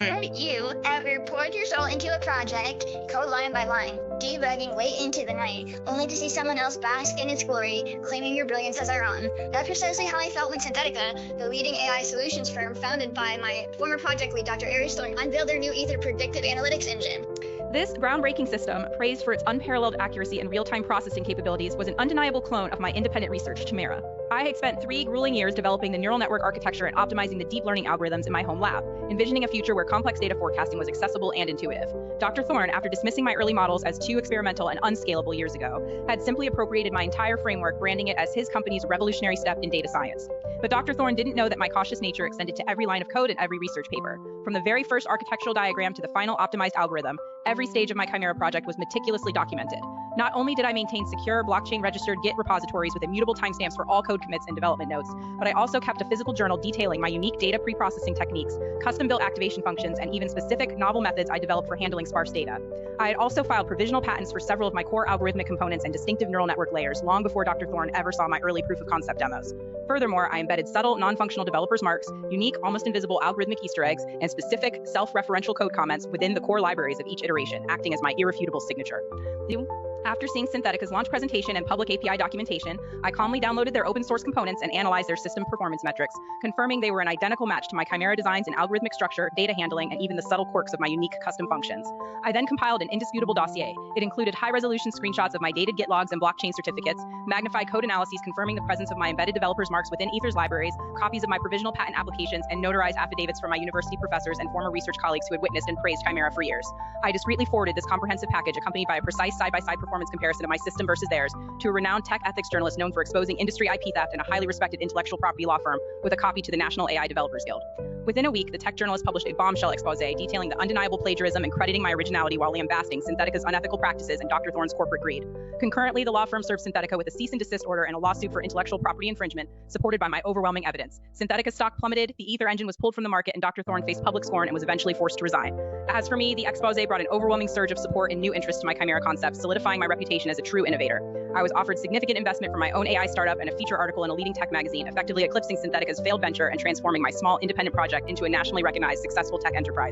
Have you ever poured your soul into a project, code line by line, debugging late into the night, only to see someone else bask in its glory, claiming your brilliance as our own? That's precisely how I felt when Synthetica, the leading AI solutions firm founded by my former project lead, Dr. Ari Thorne, unveiled their new Ether predictive analytics engine. This groundbreaking system, praised for its unparalleled accuracy and real-time processing capabilities, was an undeniable clone of my independent research, Chimera. I had spent 3 grueling years developing the neural network architecture and optimizing the deep learning algorithms in my home lab, envisioning a future where complex data forecasting was accessible and intuitive. Dr. Thorne, after dismissing my early models as too experimental and unscalable years ago, had simply appropriated my entire framework, branding it as his company's revolutionary step in data science. But Dr. Thorne didn't know that my cautious nature extended to every line of code and every research paper. From the very first architectural diagram to the final optimized algorithm, every stage of my Chimera project was meticulously documented. Not only did I maintain secure, blockchain-registered Git repositories with immutable timestamps for all code commits and development notes, but I also kept a physical journal detailing my unique data pre-processing techniques, custom-built activation functions, and even specific novel methods I developed for handling sparse data. I had also filed provisional patents for several of my core algorithmic components and distinctive neural network layers long before Dr. Thorne ever saw my early proof-of-concept demos. Furthermore, I embedded subtle, non-functional developers' marks, unique, almost invisible algorithmic Easter eggs, and specific, self-referential code comments within the core libraries of each iteration, acting as my irrefutable signature. After seeing Synthetica's launch presentation and public API documentation, I calmly downloaded their open source components and analyzed their system performance metrics, confirming they were an identical match to my Chimera designs in algorithmic structure, data handling, and even the subtle quirks of my unique custom functions. I then compiled an indisputable dossier. It included high-resolution screenshots of my dated Git logs and blockchain certificates, magnified code analyses confirming the presence of my embedded developers' marks within Ether's libraries, copies of my provisional patent applications, and notarized affidavits from my university professors and former research colleagues who had witnessed and praised Chimera for years. I discreetly forwarded this comprehensive package, accompanied by a precise side-by-side performance comparison of my system versus theirs, to a renowned tech ethics journalist known for exposing industry IP theft and a highly respected intellectual property law firm, with a copy to the National AI Developers Guild. Within a week, the tech journalist published a bombshell expose detailing the undeniable plagiarism and crediting my originality while lambasting Synthetica's unethical practices and Dr. Thorne's corporate greed. Concurrently, the law firm served Synthetica with a cease and desist order and a lawsuit for intellectual property infringement, supported by my overwhelming evidence. Synthetica's stock plummeted, the Ether engine was pulled from the market, and Dr. Thorne faced public scorn and was eventually forced to resign. As for me, the expose brought an overwhelming surge of support and new interest to my Chimera concept, solidifying my reputation as a true innovator. I was offered significant investment from my own AI startup and a feature article in a leading tech magazine, effectively eclipsing Synthetica's failed venture and transforming my small independent project into a nationally recognized successful tech enterprise.